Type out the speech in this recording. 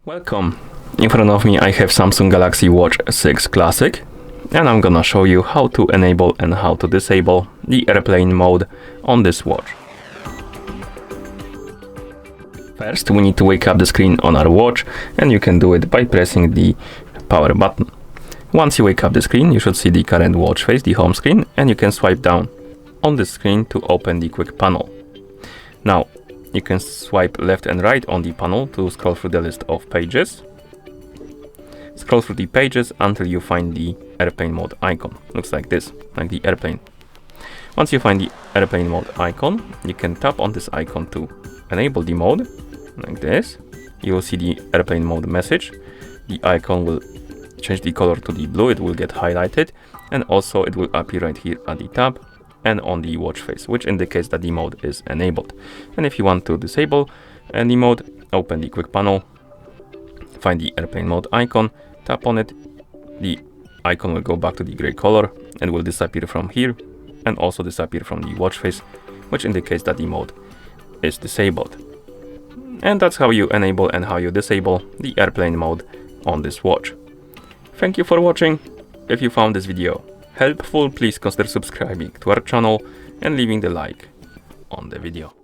Welcome! In front of me I have Samsung Galaxy Watch6 Classic, and I'm gonna show you how to enable and how to disable the airplane mode on this watch. First, we need to wake up the screen on our watch, and you can do it by pressing the power button. Once you wake up the screen, you should see the current watch face, the home screen, and you can swipe down on the screen to open the quick panel. Now, you can swipe left and right on the panel to scroll through the list of pages. Scroll through the pages until you find the airplane mode icon. Looks like this, like the airplane. Once you find the airplane mode icon, you can tap on this icon to enable the mode, like this. You will see the airplane mode message. The icon will change the color to the blue, it will get highlighted, and also it will appear right here at the top and on the watch face, which indicates that the mode is enabled. And if you want to disable any mode, open the quick panel, find the airplane mode icon, tap on it, the icon will go back to the gray color and will disappear from here and also disappear from the watch face, which indicates that the mode is disabled. And that's how you enable and how you disable the airplane mode on this watch. Thank you for watching. If you found this video helpful, please consider subscribing to our channel and leaving the like on the video.